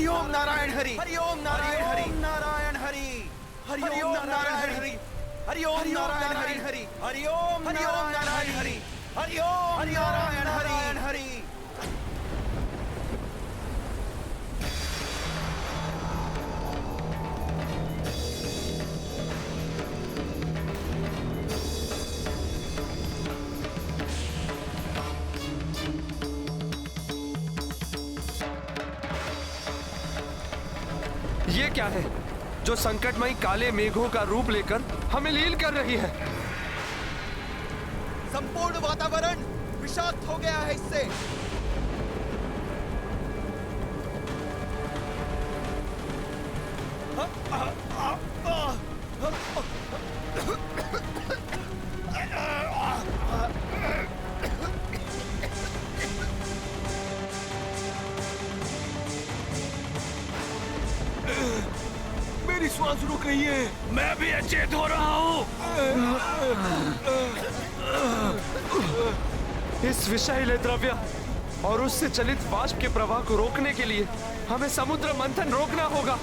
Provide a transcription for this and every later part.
हरि ओम नारायण हरि, हरि ओम नारायण हरि, नारायण हरि, हरि ओम नारायण हरि, हरि ओम नारायण हरि, हरि ओम नारायण हरि, हरि ओम नारायण हरि। ये क्या है जो संकटमयी काले मेघों का रूप लेकर हमें लील कर रही है? संपूर्ण वातावरण विषाक्त हो गया है इससे। मेरी श्वास रुक रही है। मैं भी अचेत हो रहा हूँ। इस विषैले द्रव्य और उससे चलित वाष्प के प्रवाह को रोकने के लिए हमें समुद्र मंथन रोकना होगा।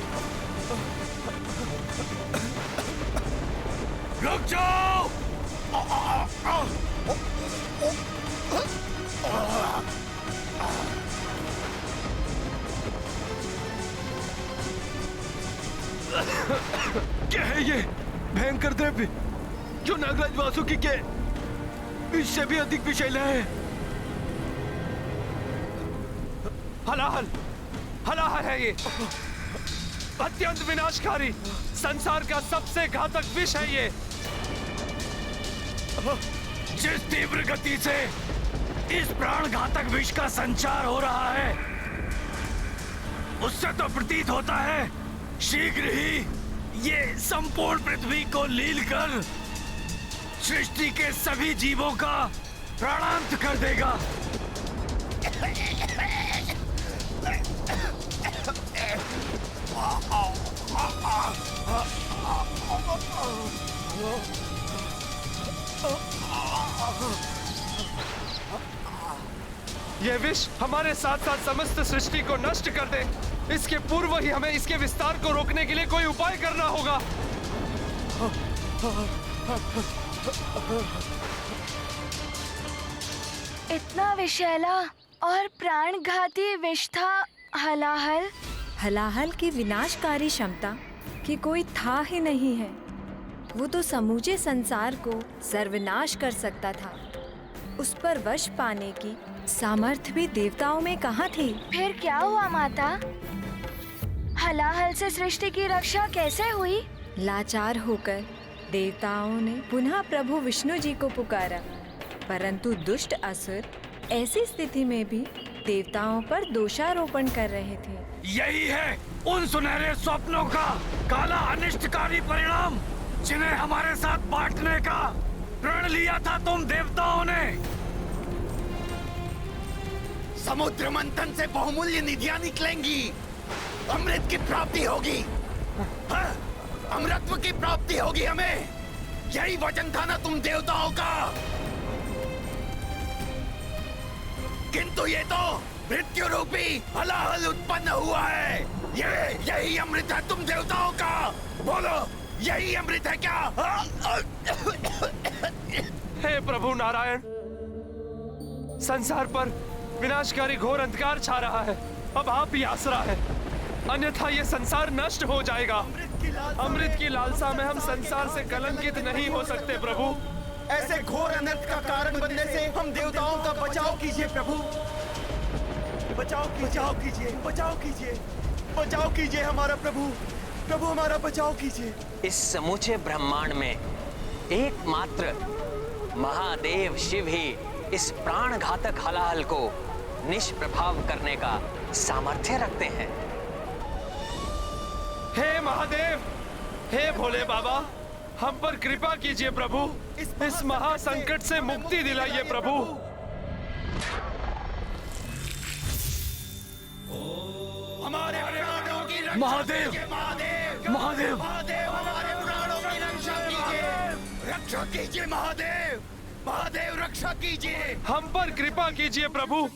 रुक जाओ। क्या है ये भयंकर द्रव्य जो नागराज वासुकी के इससे भी अधिक विषैला है? हलाहल, हलाहल है ये। अत्यंत विनाशकारी, संसार का सबसे घातक विष है ये। जिस तीव्र गति से इस प्राण घातक विष का संचार हो रहा है, उससे तो प्रतीत होता है शीघ्र ही ये संपूर्ण पृथ्वी को लील कर सृष्टि के सभी जीवों का प्राणांत कर देगा। यह विष हमारे साथ साथ समस्त सृष्टि को नष्ट कर दे, इसके पूर्व ही हमें इसके विस्तार को रोकने के लिए कोई उपाय करना होगा। इतना विषैला और प्राणघाती विष था हलाहल। हलाहल की विनाशकारी क्षमता की कोई था ही नहीं है। वो तो समूचे संसार को सर्वनाश कर सकता था। उस पर वश पाने की सामर्थ्य भी देवताओं में कहाँ थी? फिर क्या हुआ माता? हलाहल से सृष्टि की रक्षा कैसे हुई? लाचार होकर देवताओं ने पुनः प्रभु विष्णु जी को पुकारा, परंतु दुष्ट असुर ऐसी स्थिति में भी देवताओं पर दोषारोपण कर रहे थे। यही है उन सुनहरे स्वप्नों का काला अनिष्टकारी परिणाम जिन्हें हमारे साथ बांटने का प्रण लिया था तुम देवताओं ने। समुद्र मंथन से बहुमूल्य निधियां निकलेंगी, अमृत की प्राप्ति होगी। हाँ, अमृतत्व की प्राप्ति होगी हमें। यही वचन था ना तुम देवताओं का। किंतु ये तो मृत्यु रूपी हलाहल उत्पन्न हुआ है। यही अमृत है तुम देवताओं का। बोलो, यही अमृत है क्या? हे प्रभु नारायण, संसार पर विनाशकारी घोर अंधकार छा रहा है। अब आप ही आसरा है, अन्यथा ये संसार नष्ट हो जाएगा। अमृत की लालसा में हम संसार से कलंकित नहीं हो सकते प्रभु। ऐसे घोर अनर्थ का कारण बनने से हम देवताओं का बचाव कीजिए प्रभु। बचाव कीजिए, बचाव कीजिए, बचाव कीजिए हमारा प्रभु। प्रभु हमारा बचाव कीजिए। इस समूचे ब्रह्मांड में एकमात्र महादेव शिव ही इस प्राण घातक हलाहल को निष्प्रभाव करने का सामर्थ्य रखते हैं। हे महादेव, हे भोले बाबा, हम पर कृपा कीजिए प्रभु। इस महासंकट से मुक्ति दिलाइए प्रभु। हमारे प्राणों की रक्षा महादेव, कीजिए, महादेव, महादेव, महादेव, हमारे प्राणों की रक्षा कीजिए। रक्षा कीजिए महादेव, महादेव रक्षा कीजिए। हम पर कृपा कीजिए प्रभु।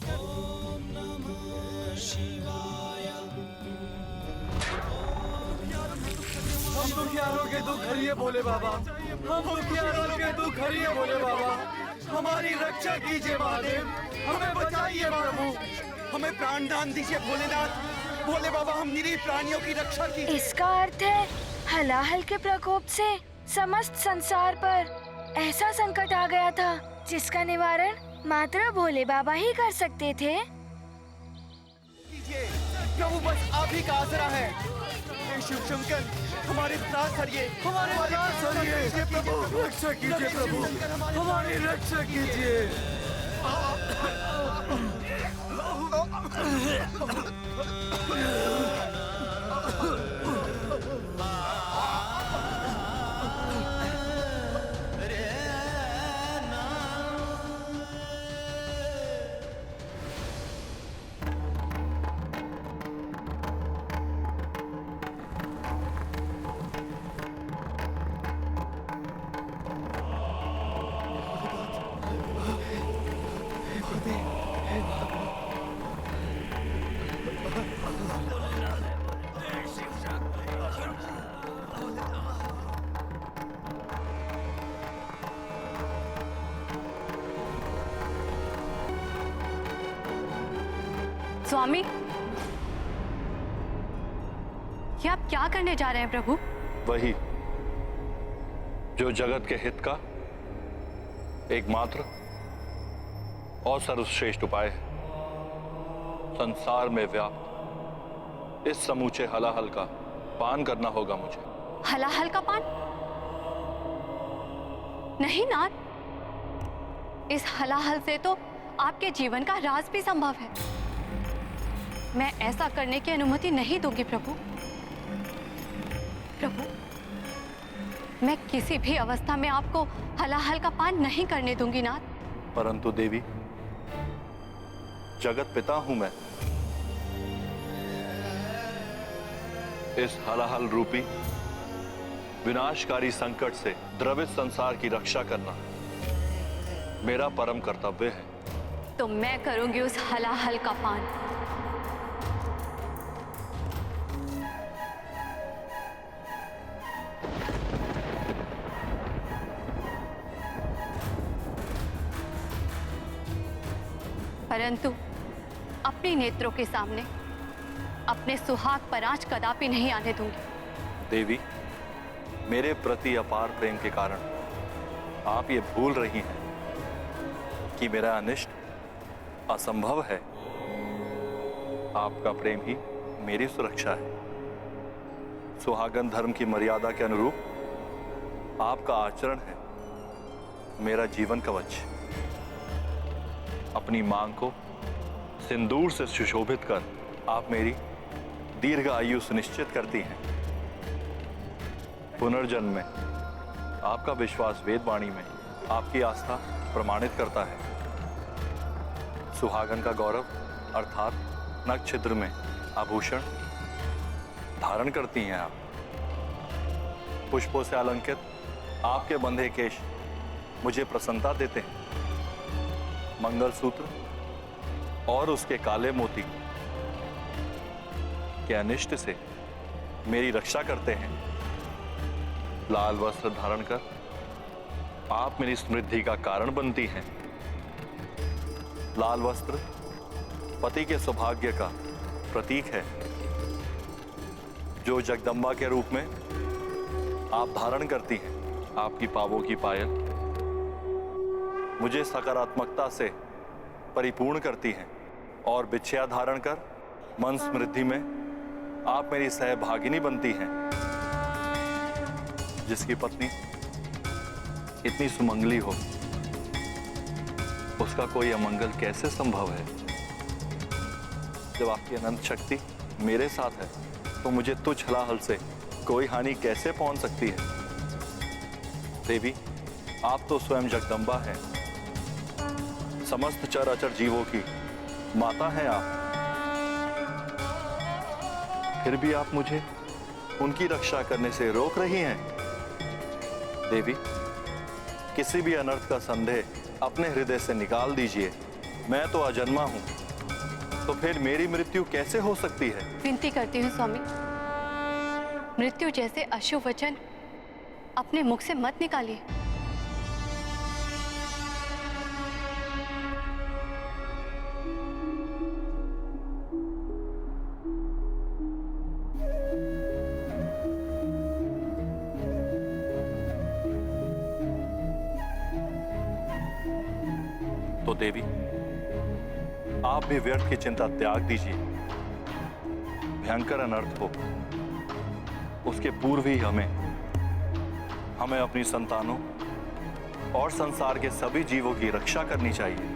हम दुखियारों के दुख हरिए भोले बाबा, हम दुखियारों के दुख हरिए भोले बाबा, हमारी रक्षा कीजिए महादेव, हमें बचाइए प्रभु, हमें प्राण दान दीजिए भोलेनाथ। भोले बाबा हम निरीह प्राणियों की रक्षा कीजिए। इसका अर्थ है हलाहल के प्रकोप से समस्त संसार पर ऐसा संकट आ गया था जिसका निवारण मात्र भोले बाबा ही कर सकते थे। कीजिए प्रभु, बस आप ही का आसरा है। हे शिव शंकर हमारे त्रास हरिए, हमारे त्रास हरिए प्रभु, रक्षा कीजिए प्रभु, हमारी रक्षा कीजिए। स्वामी, ये आप क्या करने जा रहे हैं प्रभु? वही जो जगत के हित का एकमात्र और सर्वश्रेष्ठ उपाय है। संसार में व्याप्त इस समूचे हलाहल का पान करना होगा मुझे। हलाहल का पान? नहीं नाथ, इस हलाहल से तो आपके जीवन का राज भी संभव है। मैं ऐसा करने की अनुमति नहीं दूंगी प्रभु। प्रभु, मैं किसी भी अवस्था में आपको हलाहल का पान नहीं करने दूंगी नाथ। परंतु देवी, जगत पिता हूं मैं। इस हलाहल रूपी विनाशकारी संकट से द्रवित संसार की रक्षा करना मेरा परम कर्तव्य है। तो मैं करूंगी उस हलाहल का पान। परंतु अपने नेत्रों के सामने अपने सुहाग पर आंच कदापि नहीं आने दूंगी। देवी, मेरे प्रति अपार प्रेम के कारण आप ये भूल रही हैं कि मेरा अनिष्ट असंभव है। आपका प्रेम ही मेरी सुरक्षा है। सुहागन धर्म की मर्यादा के अनुरूप आपका आचरण है मेरा जीवन कवच। अपनी मांग को सिंदूर से सुशोभित कर आप मेरी दीर्घ आयु सुनिश्चित करती हैं। पुनर्जन्म में आपका विश्वास वेदवाणी में आपकी आस्था प्रमाणित करता है। सुहागन का गौरव अर्थात नख छिद्र में आभूषण धारण करती हैं आप। पुष्पों से अलंकृत आपके बंधे केश मुझे प्रसन्नता देते हैं। मंगलसूत्र और उसके काले मोती के अनिष्ट से मेरी रक्षा करते हैं। लाल वस्त्र धारण कर आप मेरी समृद्धि का कारण बनती हैं। लाल वस्त्र पति के सौभाग्य का प्रतीक है, जो जगदम्बा के रूप में आप धारण करती हैं। आपकी पावों की पायल मुझे सकारात्मकता से परिपूर्ण करती हैं और बिछिया धारण कर मन समृद्धि में आप मेरी सहभागिनी बनती हैं। जिसकी पत्नी इतनी सुमंगली हो, उसका कोई अमंगल कैसे संभव है? जब आपकी अनंत शक्ति मेरे साथ है तो मुझे तुच्छ हलाहल से कोई हानि कैसे पहुंच सकती है? देवी, आप तो स्वयं जगदम्बा हैं। समस्त चराचर जीवों की माता हैं आप। फिर भी आप मुझे उनकी रक्षा करने से रोक रही हैं। देवी, किसी भी अनर्थ का संदेह अपने हृदय से निकाल दीजिए। मैं तो अजन्मा हूं, तो फिर मेरी मृत्यु कैसे हो सकती है? विनती करती हूँ स्वामी, मृत्यु जैसे अशुभ वचन अपने मुख से मत निकालिए। तो देवी, आप भी व्यर्थ की चिंता त्याग दीजिए। भयंकर अनर्थ हो उसके पूर्व ही हमें अपनी संतानों और संसार के सभी जीवों की रक्षा करनी चाहिए।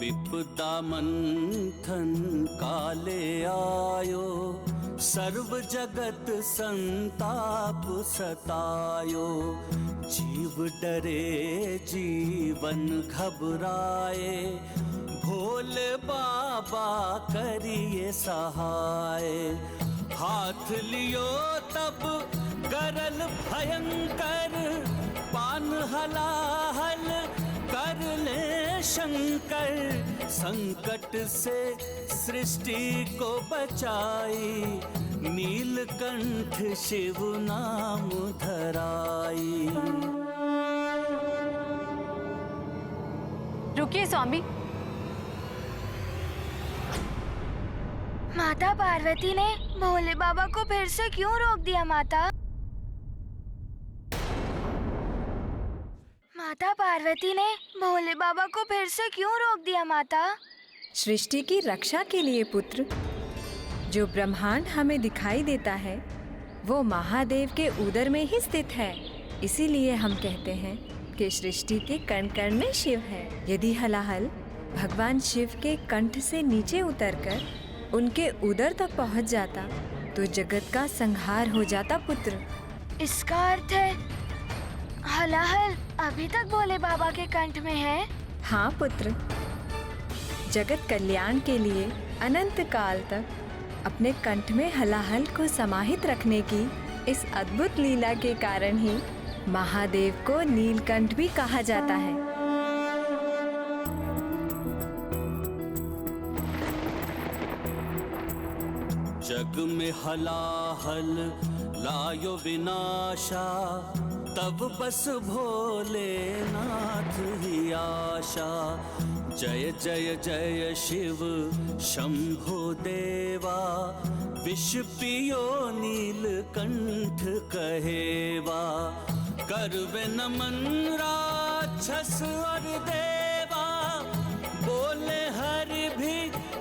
विपदा मंथन काले आयो, सर्व जगत संताप सतायो। जीव डरे जीवन घबराए, भोले बाबा करिए सहाय। हाथ लियो तब गरल भयंकर, पान हलाहल कर ले शंकर। संकट से सृष्टि को बचाई, नीलकंठ शिव नाम धराई। रुकिए स्वामी। माता पार्वती ने भोले बाबा को फिर से क्यों रोक दिया माता? माता पार्वती ने भोले बाबा को फिर से क्यों रोक दिया माता? सृष्टि की रक्षा के लिए पुत्र। जो ब्रह्मांड हमें दिखाई देता है वो महादेव के उदर में ही स्थित है। इसीलिए हम कहते हैं कि सृष्टि के कण कण में शिव है। यदि हलाहल भगवान शिव के कंठ से नीचे उतरकर उनके उदर तक पहुंच जाता तो जगत का संहार हो जाता पुत्र। इसका अर्थ है हलाहल अभी तक भोले बाबा के कंठ में है? हाँ पुत्र, जगत कल्याण के लिए अनंत काल तक अपने कंठ में हलाहल को समाहित रखने की इस अद्भुत लीला के कारण ही महादेव को नीलकंठ भी कहा जाता है। जग में हलाहल लायो विनाशा, तब बस भोलेनाथ ही आशा। जय जय जय शिव शंभो देवा, विष पियो नीलकंठ कहेवा। करवे नमन राक्षस और देवा, बोले हरि भी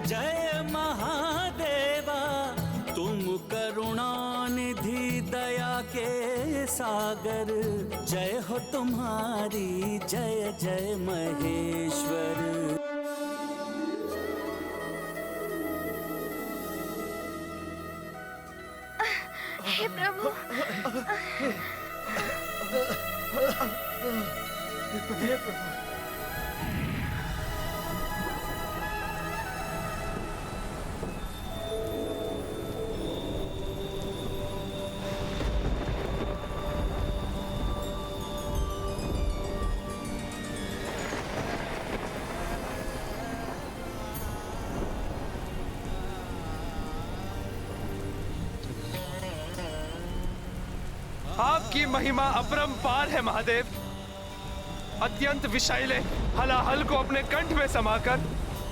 जय महादेवा। तुम करुणा निधि दया के सागर, जय हो तुम्हारी जय जय महेश्वर। हे प्रभु, आपकी महिमा अपरंपार है महादेव। अत्यंत विषैले हलाहल को अपने कंठ में समाकर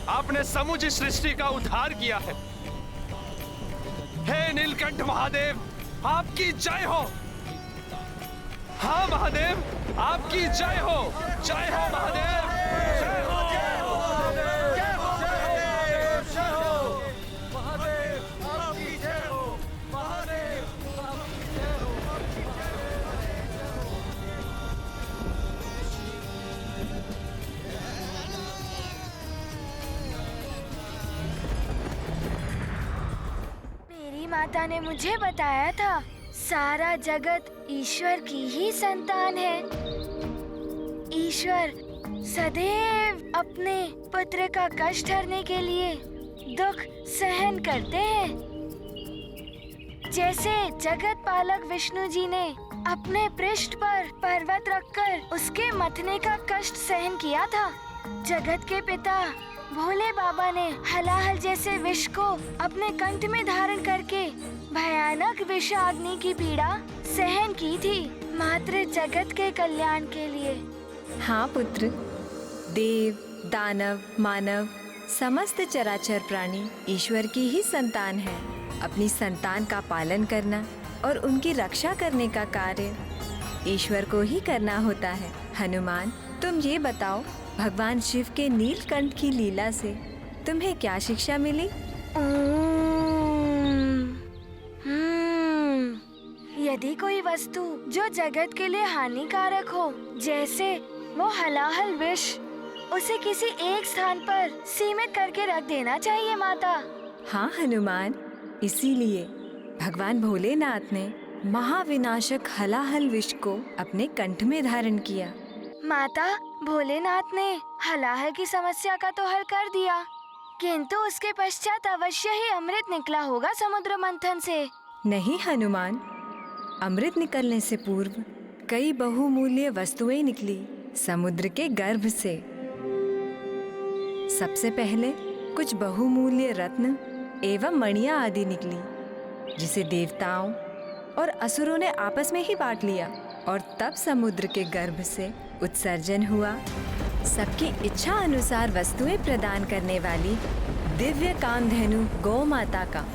आपने समूची सृष्टि का उद्धार किया है। हे नीलकंठ महादेव, आपकी जय हो। हाँ महादेव, आपकी जय हो। जय हो महादेव, जय हो। मेरी माता ने मुझे बताया था सारा जगत ईश्वर की ही संतान है। ईश्वर सदैव अपने पुत्र का कष्ट हरने के लिए दुख सहन करते हैं। जैसे जगत पालक विष्णु जी ने अपने पृष्ठ पर पर्वत रखकर उसके मथने का कष्ट सहन किया था, जगत के पिता भोले बाबा ने हलाहल जैसे विष को अपने कंठ में धारण करके भयानक विषाग्नि की पीड़ा सहन की थी, मात्र जगत के कल्याण के लिए। हाँ पुत्र, देव, दानव, मानव, समस्त चराचर प्राणी ईश्वर की ही संतान है। अपनी संतान का पालन करना और उनकी रक्षा करने का कार्य ईश्वर को ही करना होता है। हनुमान, तुम ये बताओ, भगवान शिव के नीलकंठ की लीला से तुम्हें क्या शिक्षा मिली? यदि कोई वस्तु जो जगत के लिए हानिकारक हो, जैसे वो हलाहल विष, उसे किसी एक स्थान पर सीमित करके रख देना चाहिए माता। हाँ हनुमान, इसीलिए भगवान भोलेनाथ ने महाविनाशक हलाहल विष को अपने कंठ में धारण किया। माता, भोलेनाथ ने हलाहल की समस्या का तो हल कर दिया, किंतु उसके पश्चात अवश्य ही अमृत निकला होगा समुद्र मंथन से। नहीं हनुमान, अमृत निकलने से पूर्व कई बहुमूल्य वस्तुएं निकली समुद्र के गर्भ से। सबसे पहले कुछ बहुमूल्य रत्न एवं मणियां आदि निकली, जिसे देवताओं और असुरों ने आपस में ही बांट लिया और तब समुद्र के गर्भ से उत्सर्जन हुआ। सबकी इच्छा अनुसार वस्तुएं प्रदान करने वाली दिव्य कामधेनु गौ माता का।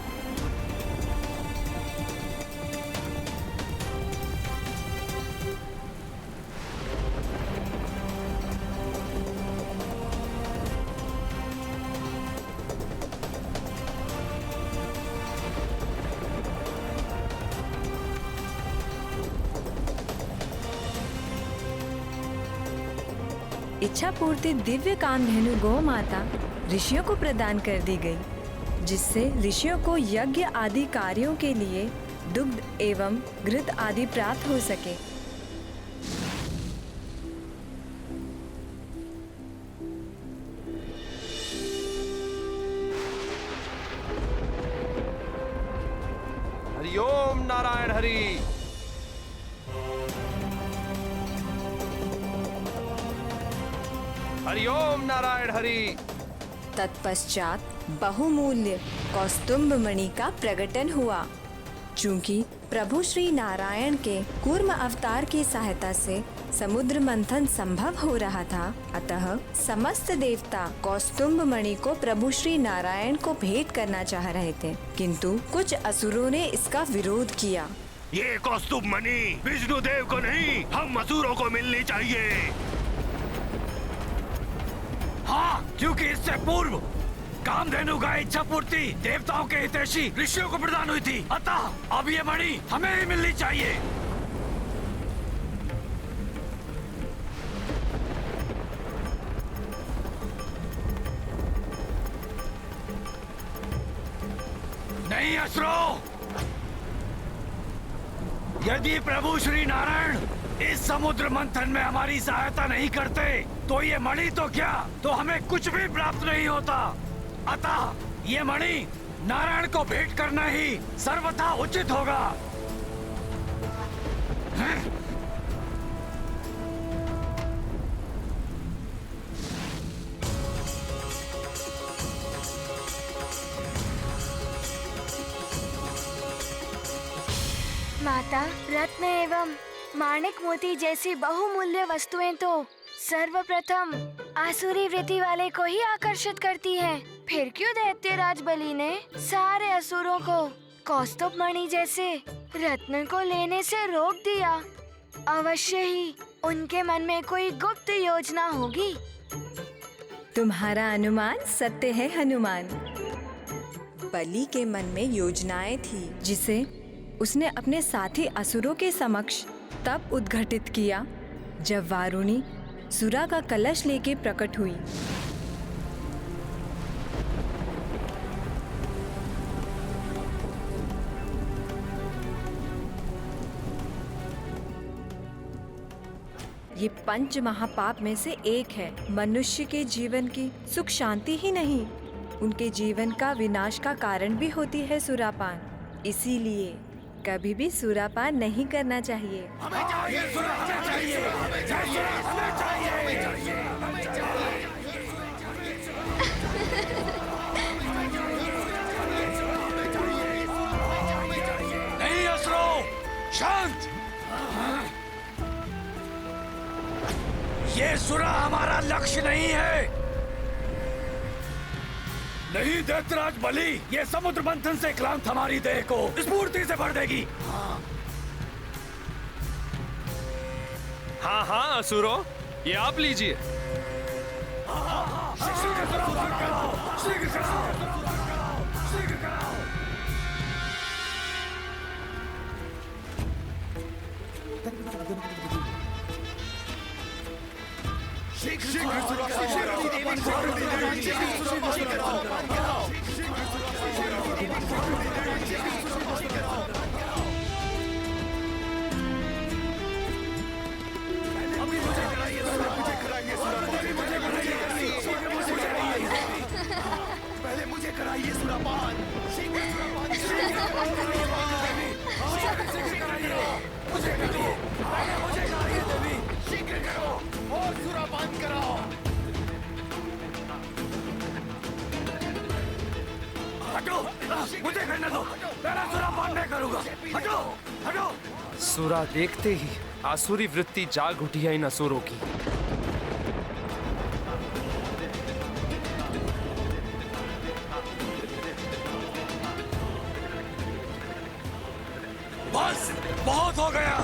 इच्छा पूर्ति दिव्य कामधेनु गौ माता ऋषियों को प्रदान कर दी गई, जिससे ऋषियों को यज्ञ आदि कार्यों के लिए दुग्ध एवं घृत आदि प्राप्त हो सके। हरिओम नारायण हरि। हरिओम नारायण हरि। तत्पश्चात बहुमूल्य कौस्तुभ मणि का प्रकटन हुआ। चूंकि प्रभु श्री नारायण के कूर्म अवतार की सहायता से समुद्र मंथन संभव हो रहा था, अतः समस्त देवता कौस्तुभ मणि को प्रभु श्री नारायण को भेंट करना चाह रहे थे, किंतु कुछ असुरों ने इसका विरोध किया। ये कौस्तुभ मणि विष्णु देव को नहीं, हम असुरों को मिलनी चाहिए। हाँ, क्योंकि इससे पूर्व कामधेनु का इच्छा पूर्ति देवताओं के हितैषी ऋषियों को प्रदान हुई थी, अतः अब ये मणि हमें ही मिलनी चाहिए। नहीं असुरों, यदि प्रभु श्री नारायण इस समुद्र मंथन में हमारी सहायता नहीं करते, तो ये मणि तो क्या, तो हमें कुछ भी प्राप्त नहीं होता। अतः ये मणि नारायण को भेंट करना ही सर्वथा उचित होगा। माता, रत्न एवं माणिक मोती जैसी बहुमूल्य वस्तुएं तो सर्वप्रथम आसुरी वृत्ति वाले को ही आकर्षित करती हैं। फिर क्यों दैत्यराज बलि ने सारे असुरों को कौस्तुभ मणि जैसे रत्न को लेने से रोक दिया? अवश्य ही उनके मन में कोई गुप्त योजना होगी। तुम्हारा अनुमान सत्य है हनुमान। बलि के मन में योजनाएं थी जिसे उसने अपने साथी असुरों के समक्ष तब उद्घटित किया जब वारुणी सुरा का कलश लेके प्रकट हुई। ये पंच महापाप में से एक है। मनुष्य के जीवन की सुख शांति ही नहीं, उनके जीवन का विनाश का कारण भी होती है सुरापान। इसीलिए कभी भी सुरापान नहीं करना चाहिए। नहीं असुरो, शांत। ये सुरा हमारा लक्ष्य नहीं है। नहीं दैत्यराज बलि, ये समुद्र मंथन से क्लांत हमारी देह को स्फूर्ति से भर देगी। हाँ हाँ असुरो, ये आप लीजिए। पहले मुझे कराइए सुरापान। शीघ्र करो और सुरापान कराओ। हटो, मुझे करने दो। मेरा सुरापान मैं करूंगा। हटो, हटो। सुरा देखते ही आसुरी वृत्ति जाग उठी है इन असुरों की। बस, बहुत हो गया।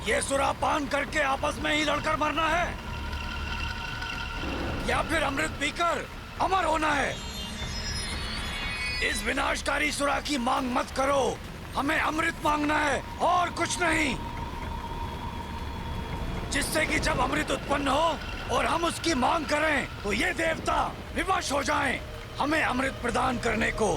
ये सुरापान करके आपस में ही लड़कर मरना है या फिर अमृत पीकर अमर होना है? इस विनाशकारी सुरा की मांग मत करो। हमें अमृत मांगना है और कुछ नहीं, जिससे कि जब अमृत उत्पन्न हो और हम उसकी मांग करें तो ये देवता विवश हो जाएं हमें अमृत प्रदान करने को।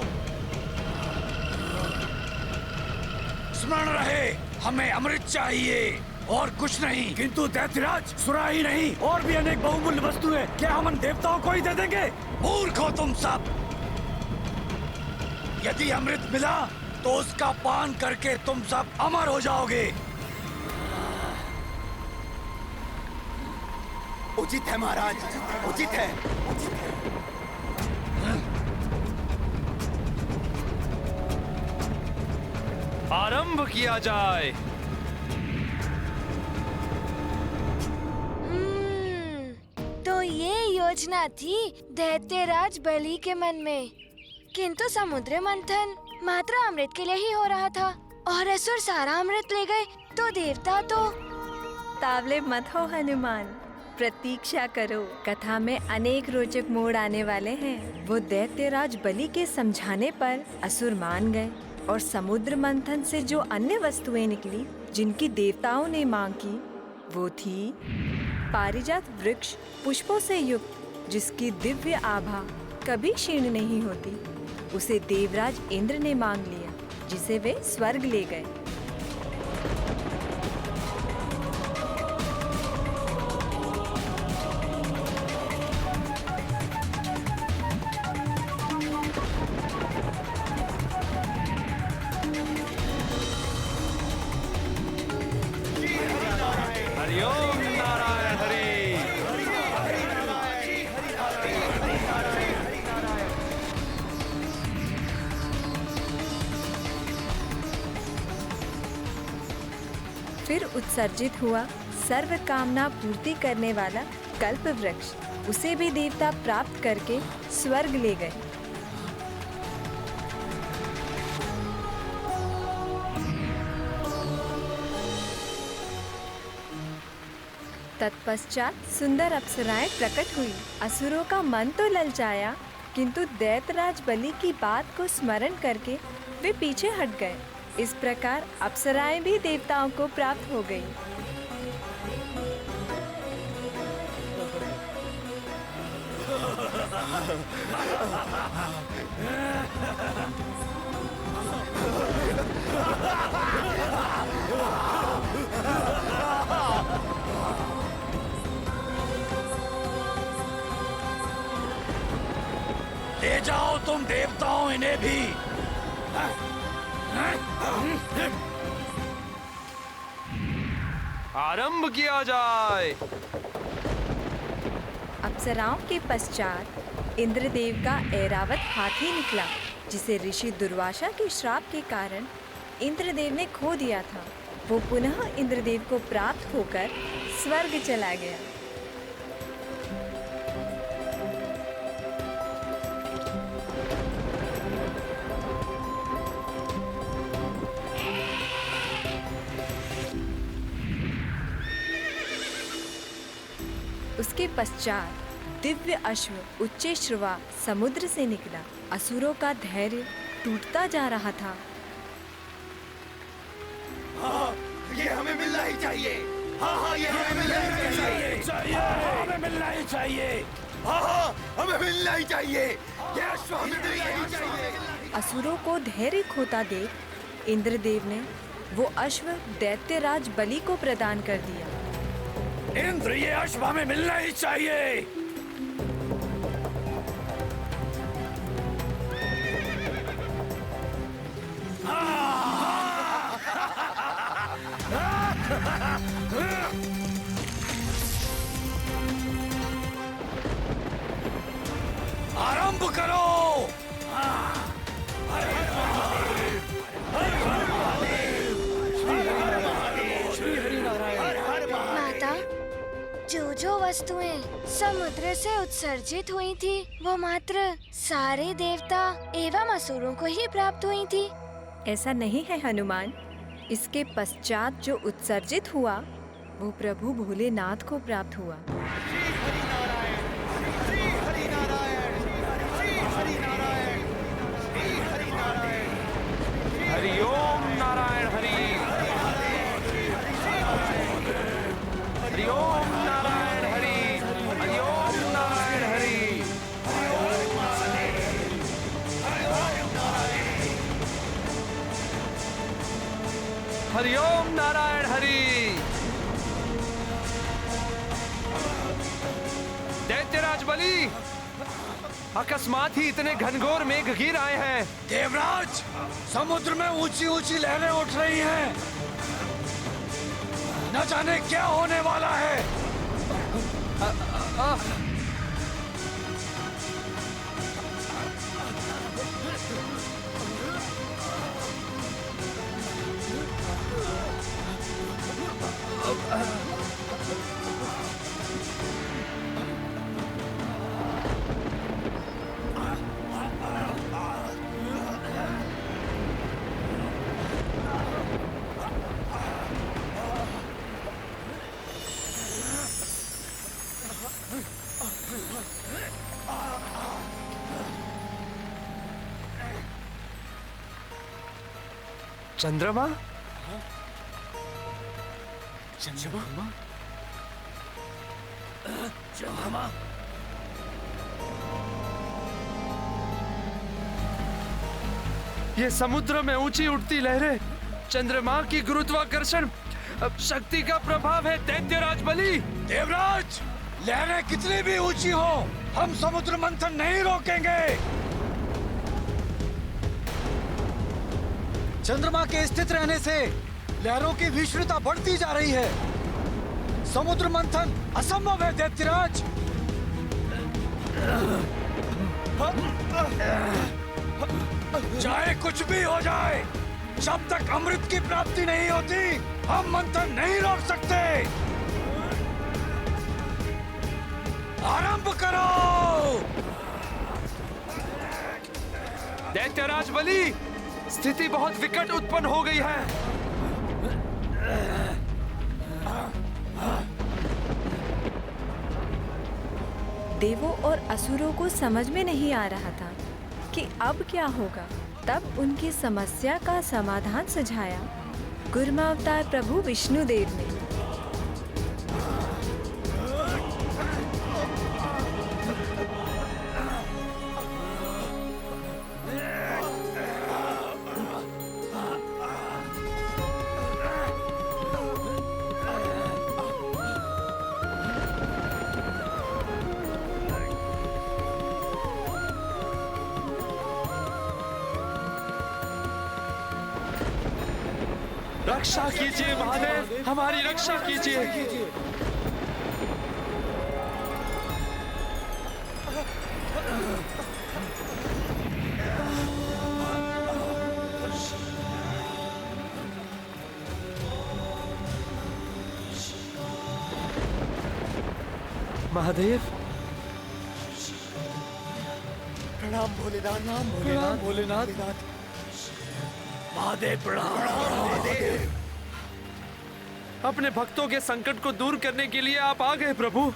स्मरण रहे, हमें अमृत चाहिए और कुछ नहीं। किंतु दैत्यराज, सुरा ही नहीं और भी अनेक बहुमूल्य वस्तुएं क्या हम उन देवताओं को ही दे देंगे? मूर्ख हो तुम सब। यदि अमृत मिला तो उसका पान करके तुम सब अमर हो जाओगे। उचित है महाराज, उचित है। आरंभ किया जाए। तो ये योजना थी दैत्यराज बलि के मन में। किंतु समुद्र मंथन मात्र अमृत के लिए ही हो रहा था और असुर सारा अमृत ले गए तो देवता तो। तावले मत हो हनुमान, प्रतीक्षा करो। कथा में अनेक रोचक मोड़ आने वाले हैं। वो दैत्यराज बलि के समझाने पर असुर मान गए और समुद्र मंथन से जो अन्य वस्तुएं निकली जिनकी देवताओं ने मांग की, वो थी पारिजात वृक्ष पुष्पों से युक्त, जिसकी दिव्य आभा कभी क्षीण नहीं होती। उसे देवराज इंद्र ने मांग लिया, जिसे वे स्वर्ग ले गए। हरिओम नारायण हरि। उत्सर्जित हुआ सर्व कामना पूर्ति करने वाला कल्प वृक्ष, उसे भी देवता प्राप्त करके स्वर्ग ले गए। तत्पश्चात सुंदर अप्सराएं प्रकट हुई। असुरों का मन तो ललचाया, किंतु दैत्यराज बलि की बात को स्मरण करके वे पीछे हट गए। इस प्रकार अप्सराएं भी देवताओं को प्राप्त हो गई। ले जाओ तुम देवताओं इन्हें भी। आरंभ किया जाए। अप्सराओं के पश्चात इंद्रदेव का ऐरावत हाथी निकला, जिसे ऋषि दुर्वासा के श्राप के कारण इंद्रदेव ने खो दिया था। वो पुनः इंद्रदेव को प्राप्त होकर स्वर्ग चला गया। उसके पश्चात दिव्य अश्व उच्चैश्रवा समुद्र से निकला। असुरों का धैर्य टूटता जा रहा था। हाँ, ये हमें मिलना ही चाहिए। हाँ हाँ, ये हमें मिलना ही चाहिए। हमें मिलना ही चाहिए। हाँ हाँ, हमें मिलना ही चाहिए। ये अश्व हमें मिलना ही चाहिए। असुरों को धैर्य खोता देख इंद्रदेव ने वो अश्व दैत्यराज बलि को प्रदान कर दिया। इंद्र, ये अश्व हमें मिलना ही चाहिए। आरंभ करो। माता, जो वस्तुएं समुद्र से उत्सर्जित हुई थी, वो मात्र सारे देवता एवं असुरों को ही प्राप्त हुई थी। ऐसा नहीं है हनुमान। इसके पश्चात जो उत्सर्जित हुआ वो प्रभु भोलेनाथ को प्राप्त हुआ। हरि ओम नारायण हरि। हरि ओम नारायण हरि। हरि ओम नारायण हरि। हरि ओम नारायण हरि। दैत्यराज बलि, अकस्मात ही इतने घनघोर मेघ गिर आए हैं। देवराज, समुद्र में ऊंची ऊंची लहरें उठ रही हैं। न जाने क्या होने वाला है। चंद्रमा? चंद्रमा? चंद्रमा? ये समुद्र में ऊंची उठती लहरें चंद्रमा की गुरुत्वाकर्षण शक्ति का प्रभाव है दैत्यराज बलि। देवराज, लहरें कितनी भी ऊंची हो, हम समुद्र मंथन नहीं रोकेंगे। चंद्रमा के स्थित रहने से लहरों की भीषणता बढ़ती जा रही है। समुद्र मंथन असंभव है दैत्यराज। चाहे कुछ भी हो जाए, जब तक अमृत की प्राप्ति नहीं होती, हम मंथन नहीं रोक सकते। आरंभ करो। दैत्यराज बलि, स्थिति बहुत विकट उत्पन्न हो गई है। देवों और असुरों को समझ में नहीं आ रहा था कि अब क्या होगा। तब उनकी समस्या का समाधान सुझाया कूर्मावतार प्रभु विष्णुदेव ने। रक्षा कीजिए महादेव, हमारी रक्षा कीजिए। महादेव, प्रणाम भोलेनाथ, प्रणाम भोलेनाथ, महादेव प्रणाम। अपने भक्तों के संकट को दूर करने के लिए आप आ गए प्रभु।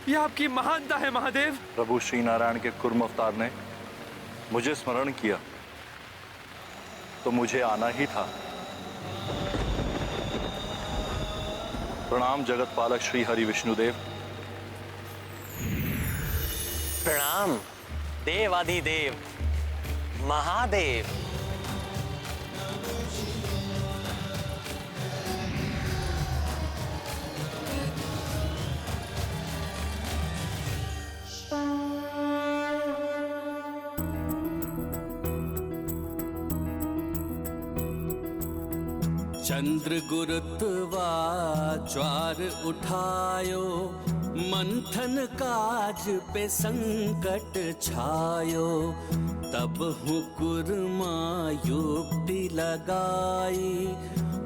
यह आपकी महानता है महादेव। प्रभु श्री नारायण के कूर्म अवतार ने मुझे स्मरण किया तो मुझे आना ही था। प्रणाम जगत पालक श्री हरि विष्णुदेव। प्रणाम देवाधिदेव महादेव। चंद्र गुरुत्वा ज्वार उठायो, मंथन काज पे संकट छायो। तब हूँ कुर्मा युक्ति लगाई,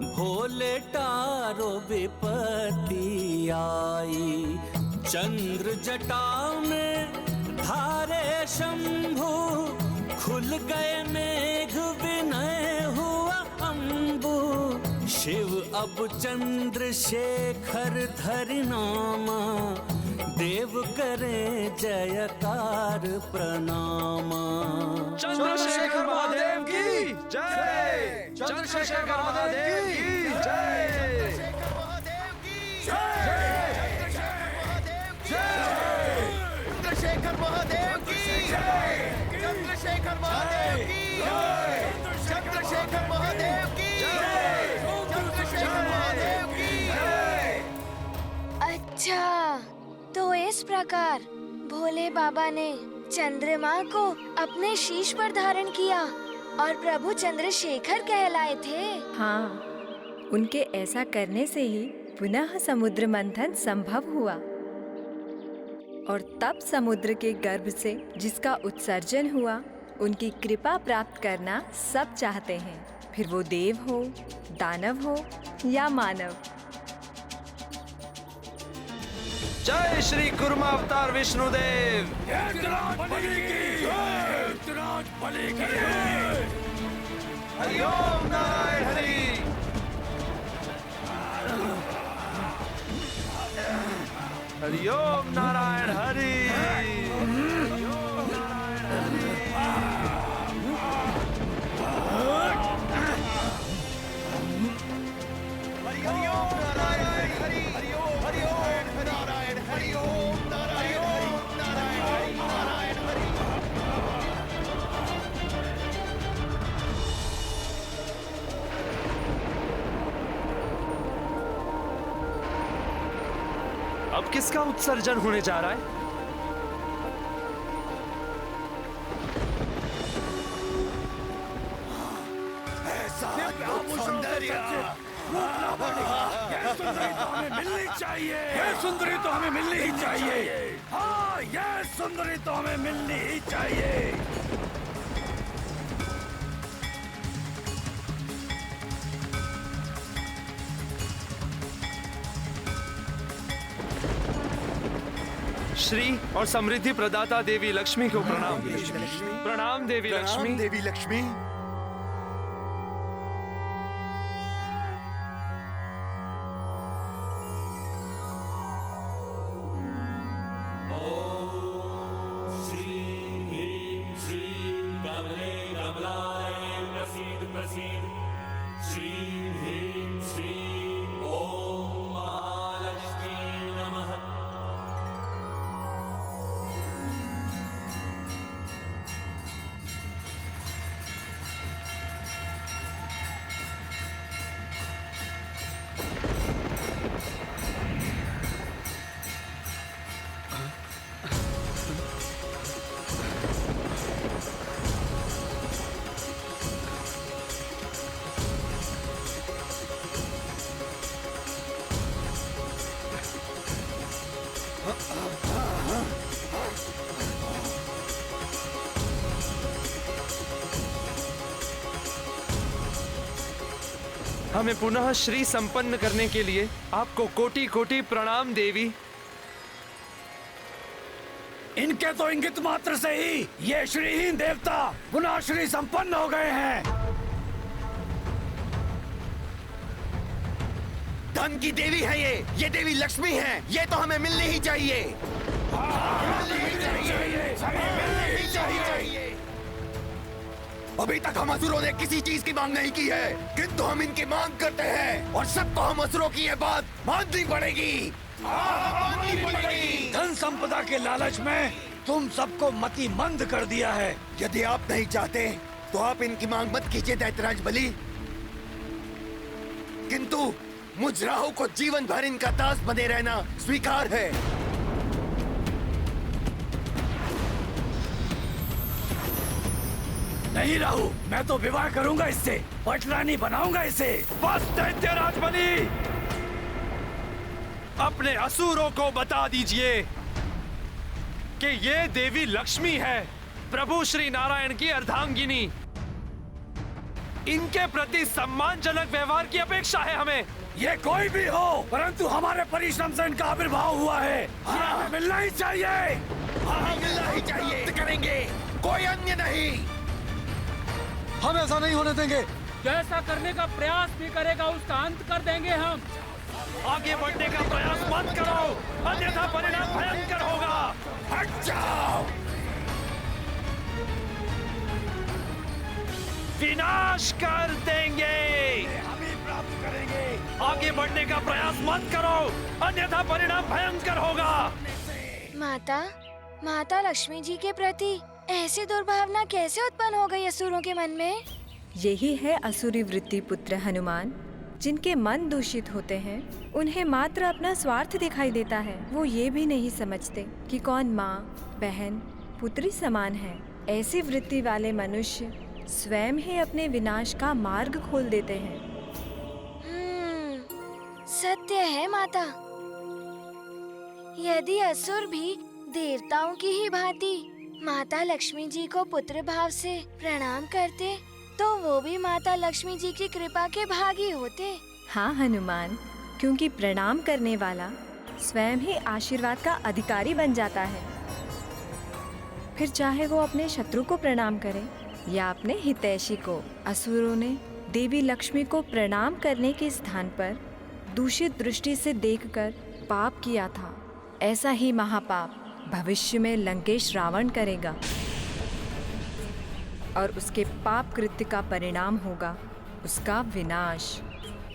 भोले टारो विपत्ति आई। चंद्र जटा में धारे शंभु, खुल गए मेघ विनय हुआ अम्बु। शिव अब चंद्रशेखर धरि नामा, देव करे जयकार प्रणामा। चंद्रशेखर महादेव की जय। चंद्रशेखर महादेव की जय। चंद्रशेखर महादेव की जय। चंद्रशेखर महादेव की जय। चंद्रशेखर महादेव की जय। चंद्रशेखर महादेव की जय। अच्छा, तो इस प्रकार भोले बाबा ने चंद्रमा को अपने शीश पर धारण किया और प्रभु चंद्रशेखर कहलाए थे। हाँ, उनके ऐसा करने से ही पुनः समुद्र मंथन संभव हुआ। और तब समुद्र के गर्भ से जिसका उत्सर्जन हुआ, उनकी कृपा प्राप्त करना सब चाहते हैं, फिर वो देव हो, दानव हो या मानव। जय श्री कूर्मावतार विष्णुदेव। हरि ओम नारायण हरि। हरि ओम नारायण हरि। अब किसका उत्सर्जन होने जा रहा है? मिलनी चाहिए। यह सुंदरी तो हमें मिलनी ही चाहिए। हाँ, यह सुंदरी तो हमें मिलनी ही चाहिए। श्री और समृद्धि प्रदाता देवी लक्ष्मी को प्रणाम। प्रणाम देवी लक्ष्मी। देवी लक्ष्मी। हमें पुनः श्री संपन्न करने के लिए आपको कोटि कोटि प्रणाम देवी। इनके तो इंगित मात्र से ही ये श्रीहीन देवता पुनः श्री संपन्न हो गए हैं। धन की देवी है ये देवी लक्ष्मी है। ये तो हमें मिलनी ही चाहिए। मिलनी ही चाहिए। अभी तक हम असुरों ने किसी चीज की मांग नहीं की है, किंतु हम इनकी मांग करते हैं और सबको हम असुरों की ये बात माननी पड़ेगी। धन संपदा के लालच में तुम सबको मति मंद कर दिया है। यदि आप नहीं चाहते तो आप इनकी मांग मत कीजिए दैत्यराज बलि, किंतु मुझ राहु को जीवन भर इनका दास बने रहना स्वीकार है। नहीं राहु, मैं तो विवाह करूंगा इससे, पटरानी बनाऊंगा इसे। बस दैत्यराज बलि, अपने असुरों को बता दीजिए कि ये देवी लक्ष्मी है, प्रभु श्री नारायण की अर्धांगिनी। इनके प्रति सम्मानजनक व्यवहार की अपेक्षा है हमें। ये कोई भी हो, परंतु हमारे परिश्रम से इनका आविर्भाव हुआ है। हमें मिलना ही चाहिए। मिलना ही चाहिए। करेंगे, कोई अन्य नहीं। हम ऐसा नहीं होने देंगे। जैसा करने का प्रयास भी करेगा उसका अंत कर देंगे हम। आगे बढ़ने का प्रयास मत करो, अन्यथा परिणाम भयंकर होगा। हट जाओ। विनाश कर देंगे। हम ही प्राप्त करेंगे। आगे बढ़ने का प्रयास मत करो, अन्यथा परिणाम भयंकर होगा। माता लक्ष्मी जी के प्रति ऐसी दुर्भावना कैसे उत्पन्न हो गई असुरों के मन में? यही है असुरी वृत्ति पुत्र हनुमान। जिनके मन दूषित होते हैं उन्हें मात्र अपना स्वार्थ दिखाई देता है। वो ये भी नहीं समझते कि कौन माँ, बहन, पुत्री समान है। ऐसी वृत्ति वाले मनुष्य स्वयं ही अपने विनाश का मार्ग खोल देते हैं। सत्य है माता। यदि असुर भी देवताओं की ही भांति माता लक्ष्मी जी को पुत्र भाव से प्रणाम करते तो वो भी माता लक्ष्मी जी की कृपा के भागी होते। हाँ हनुमान, क्योंकि प्रणाम करने वाला स्वयं ही आशीर्वाद का अधिकारी बन जाता है। फिर चाहे वो अपने शत्रु को प्रणाम करे या अपने हितैषी को। असुरों ने देवी लक्ष्मी को प्रणाम करने के स्थान पर दूषित दृष्टि से देखकर पाप किया था। ऐसा ही महापाप भविष्य में लंकेश रावण करेगा और उसके पाप कृत्य का परिणाम होगा उसका विनाश।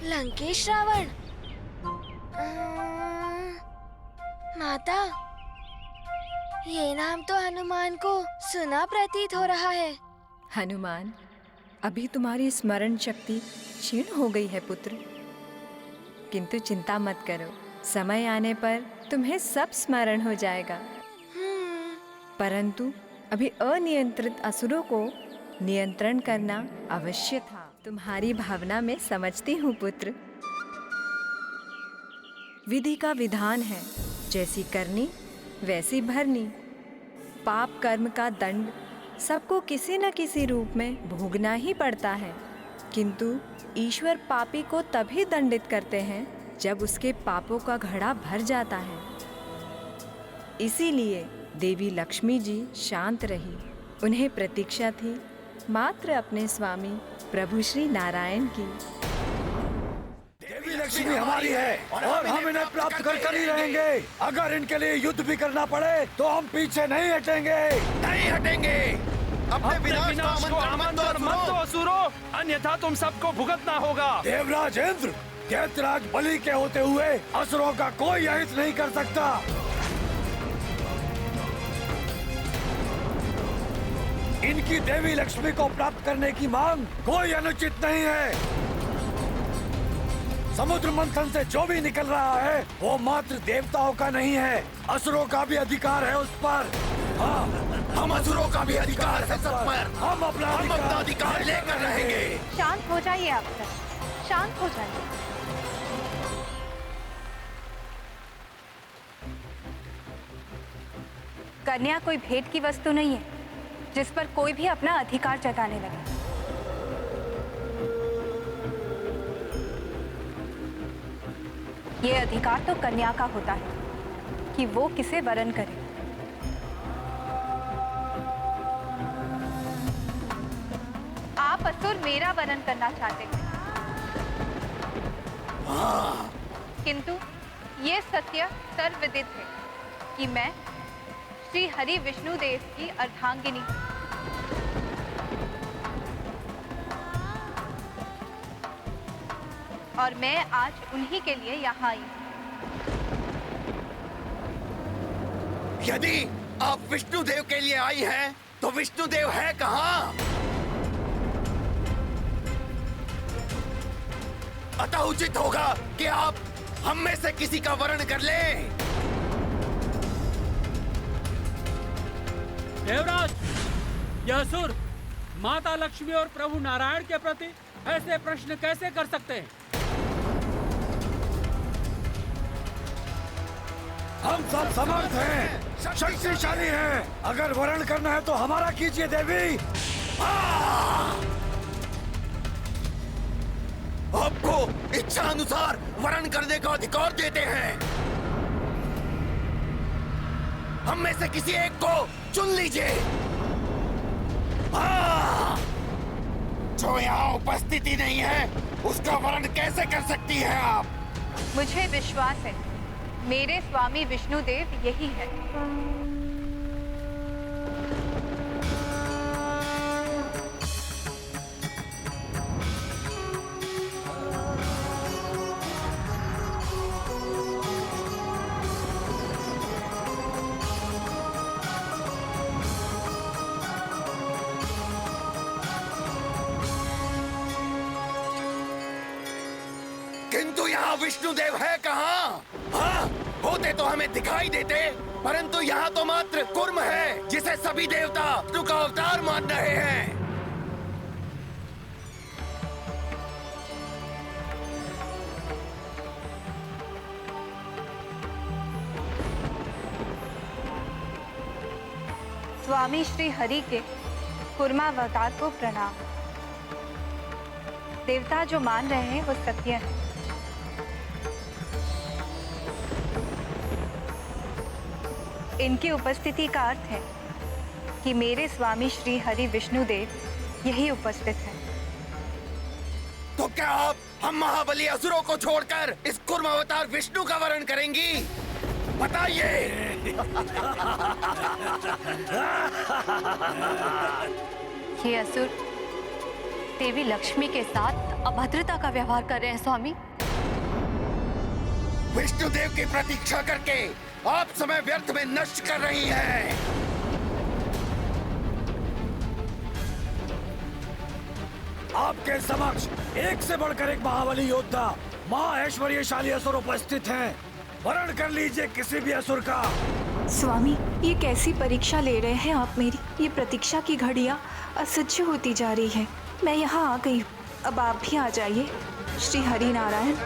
लंकेश रावण? माता, ये नाम तो हनुमान को सुना प्रतीत हो रहा है। हनुमान, अभी तुम्हारी स्मरण शक्ति क्षीण हो गई है पुत्र, किंतु चिंता मत करो, समय आने पर तुम्हें सब स्मरण हो जाएगा। परंतु अभी अनियंत्रित असुरों को नियंत्रण करना अवश्य था। तुम्हारी भावना में समझती हूँ पुत्र। विधि का विधान है, जैसी करनी वैसी भरनी। पाप कर्म का दंड सबको किसी न किसी रूप में भोगना ही पड़ता है, किंतु ईश्वर पापी को तभी दंडित करते हैं जब उसके पापों का घड़ा भर जाता है। इसीलिए देवी लक्ष्मी जी शांत रही। उन्हें प्रतीक्षा थी मात्र अपने स्वामी प्रभु श्री नारायण की। देवी लक्ष्मी हमारी है और हम इन्हें प्राप्त कर ही रहेंगे। अगर इनके लिए युद्ध भी करना पड़े तो हम पीछे नहीं हटेंगे। नहीं हटेंगे। अपने विनाश को आमंत्रण मत दो असुरों, अन्यथा तुम सबको भुगतना होगा। देवराज इंद्र, दैत्यराज बलि के होते हुए असुरों का कोई अहित नहीं कर सकता। इनकी देवी लक्ष्मी को प्राप्त करने की मांग कोई अनुचित नहीं है। समुद्र मंथन से जो भी निकल रहा है वो मात्र देवताओं का नहीं है, असुरों का भी अधिकार है उस पर। हाँ, हम असुरों का भी अधिकार है सब पर। हम अपना अधिकार लेकर रहेंगे। शांत हो जाइए आप सब, शांत हो जाइए। कन्या कोई भेंट की वस्तु नहीं है जिस पर कोई भी अपना अधिकार जताने लगे। ये अधिकार तो कन्या का होता है कि वो किसे वरण करे। आप असुर मेरा वरण करना चाहते हैं, किंतु ये सत्य सर्वविदित है कि मैं श्री हरि विष्णु देव की अर्धांगिनी और मैं आज उन्हीं के लिए यहाँ आई हूँ। यदि आप विष्णु देव के लिए आई हैं, तो विष्णु देव है कहाँ? अतः उचित होगा कि आप हम में से किसी का वरण कर लें। देवराज, यह असुर माता लक्ष्मी और प्रभु नारायण के प्रति ऐसे प्रश्न कैसे कर सकते हैं? हम सब समर्थ हैं, शक्तिशाली हैं। अगर वरण करना है तो हमारा कीजिए देवी। आपको इच्छा अनुसार वरण करने का अधिकार देते हैं। हम में से किसी एक को चुन लीजिए। जो यहाँ उपस्थिति नहीं है उसका वरण कैसे कर सकती हैं आप? मुझे विश्वास है मेरे स्वामी विष्णुदेव यही है। किंतु यहाँ विष्णुदेव है कहाँ? हाँ, होते तो हमें दिखाई देते, परंतु यहाँ तो मात्र कुर्म है जिसे सभी देवता विष्णु का अवतार मान रहे हैं। स्वामी श्री हरि के कुर्मावतार को प्रणाम। देवता जो मान रहे हैं वो सत्य है। इनकी उपस्थिति का अर्थ है कि मेरे स्वामी श्री हरि विष्णुदेव यही उपस्थित हैं। तो क्या आप हम महाबली असुरों को छोड़कर इस कुर्म अवतार विष्णु का वरण करेंगी? बताइए। ये असुर देवी लक्ष्मी के साथ अभद्रता का व्यवहार कर रहे हैं स्वामी। विष्णुदेव की प्रतीक्षा करके आप समय व्यर्थ में नष्ट कर रही हैं। आपके समक्ष एक से बढ़कर एक महाबली योद्धा महा ऐश्वर्यशाली असुर उपस्थित हैं। वरण कर लीजिए किसी भी असुर का। स्वामी, ये कैसी परीक्षा ले रहे हैं आप मेरी? ये प्रतीक्षा की घड़ियां असह्य होती जा रही है। मैं यहाँ आ गई हूँ, अब आप भी आ जाइए। श्री हरि नारायण।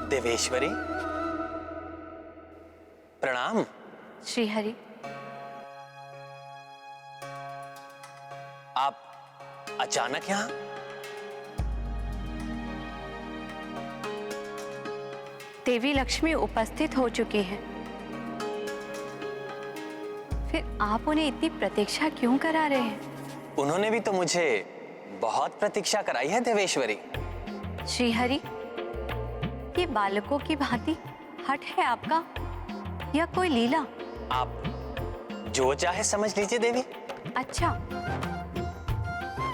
देवेश्वरी, प्रणाम। श्री हरि, आप अचानक यहाँ? देवी लक्ष्मी उपस्थित हो चुकी हैं। फिर आप उन्हें इतनी प्रतीक्षा क्यों करा रहे हैं? उन्होंने भी तो मुझे बहुत प्रतीक्षा कराई है देवेश्वरी। श्रीहरि, ये बालकों की भांति हट है आपका या कोई लीला? आप जो चाहे समझ लीजिए देवी। अच्छा,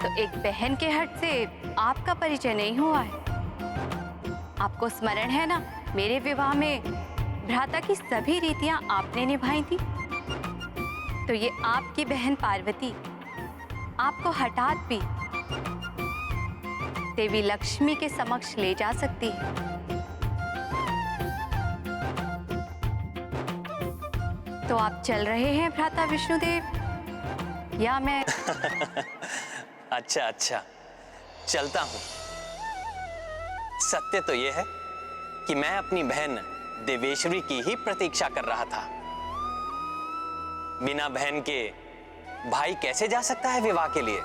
तो एक बहन के हट से आपका परिचय नहीं हुआ है। आपको स्मरण है ना, मेरे विवाह में भ्राता की सभी रीतियां आपने निभाई थी। तो ये आपकी बहन पार्वती आपको हठात भी देवी लक्ष्मी के समक्ष ले जा सकती है। तो आप चल रहे हैं भ्राता विष्णुदेव, या मैं? अच्छा अच्छा, चलता हूं। सत्य तो यह है कि मैं अपनी बहन देवेश्वरी की ही प्रतीक्षा कर रहा था। बिना बहन के भाई कैसे जा सकता है विवाह के लिए?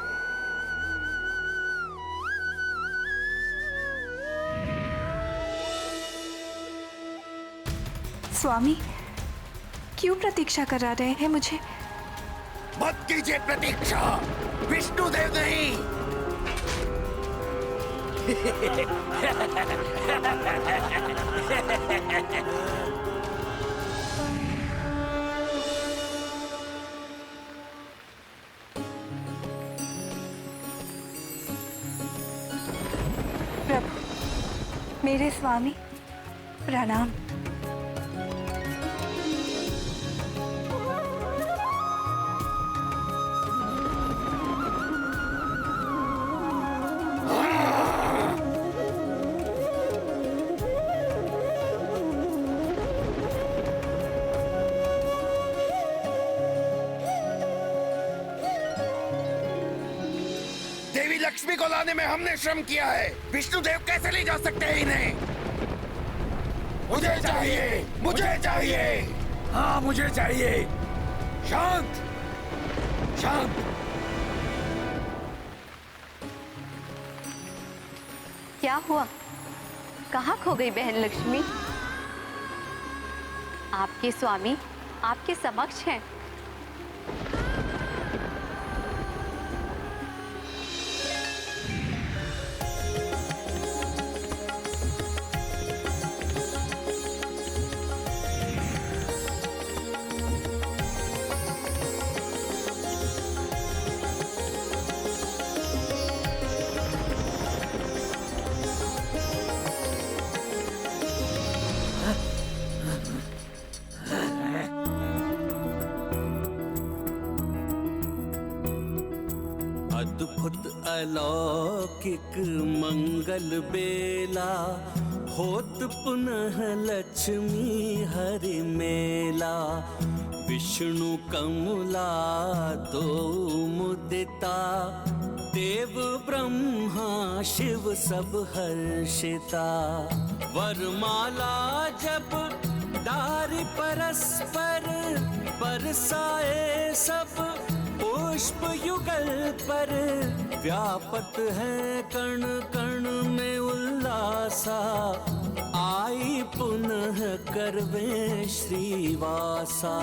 स्वामी, क्यों प्रतीक्षा करा रहे हैं मुझे? मत कीजिए प्रतीक्षा, विष्णुदेव नहीं। प्रभु, मेरे स्वामी, प्रणाम। देवी लक्ष्मी को लाने में हमने श्रम किया है, विष्णुदेव कैसे ले जा सकते हैं इन्हें? मुझे चाहिए, मुझे चाहिए। हाँ, मुझे चाहिए। शांत, शांत। क्या हुआ? कहाँ खो गई बहन लक्ष्मी? आपके स्वामी आपके समक्ष हैं। अद्भुत अलौकिक मंगल बेला, होत पुनः लक्ष्मी हरि मेला। विष्णु कमला दो मुदिता, देव ब्रह्मा शिव सब हर्षिता। वरमाला जब डारि परस्पर, बरसाए सब पुष्प युगल पर। व्यापत है कण कण में उल्लासा, आई पुनः करवे श्रीवासा।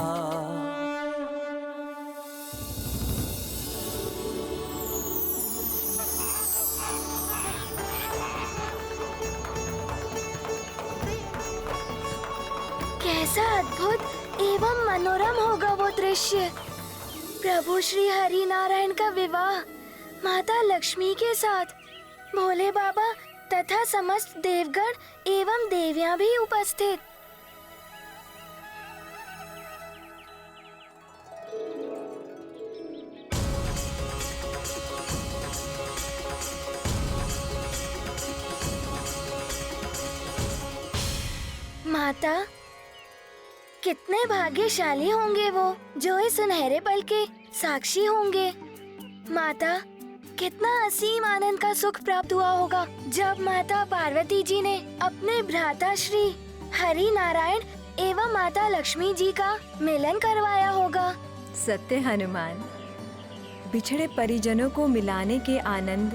कैसा अद्भुत एवं मनोरम होगा वो दृश्य। प्रभु श्री हरि नारायण का विवाह माता लक्ष्मी के साथ, भोले बाबा तथा समस्त देवगण एवं देवियां भी उपस्थित। माता, कितने भाग्यशाली होंगे वो जो इस सुनहरे पल के साक्षी होंगे। माता, कितना असीम आनंद का सुख प्राप्त हुआ होगा जब माता पार्वती जी ने अपने भ्राता श्री हरि नारायण एवं माता लक्ष्मी जी का मिलन करवाया होगा। सत्य हनुमान, बिछड़े परिजनों को मिलाने के आनंद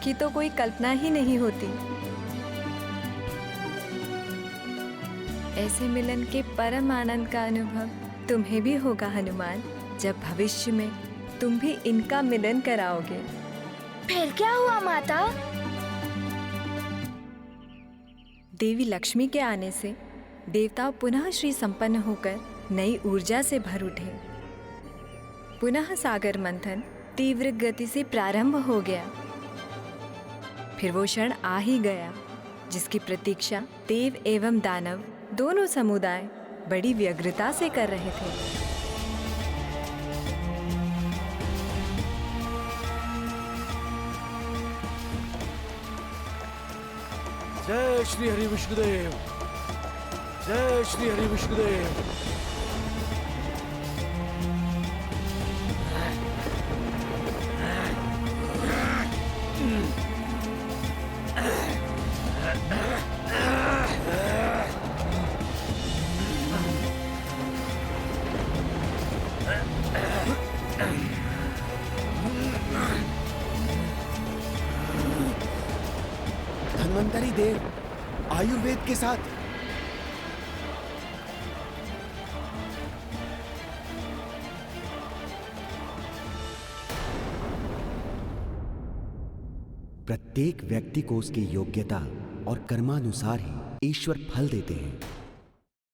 की तो कोई कल्पना ही नहीं होती। ऐसे मिलन के परम आनंद का अनुभव तुम्हें भी होगा हनुमान, जब भविष्य में तुम भी इनका मिलन कराओगे। फिर क्या हुआ माता? देवी लक्ष्मी के आने से देवता पुनः श्री संपन्न होकर नई ऊर्जा से भर उठे। पुनः सागर मंथन तीव्र गति से प्रारंभ हो गया। फिर वो क्षण आ ही गया जिसकी प्रतीक्षा देव एवं दानव दोनों समुदाय बड़ी व्यग्रता से कर रहे थे। जय श्री हरि विष्णुदेव, जय श्री हरि विष्णुदेव। धन्वंतरी देव आयुर्वेद के साथ प्रत्येक व्यक्ति को उसकी योग्यता और कर्मानुसार ही ईश्वर फल देते हैं।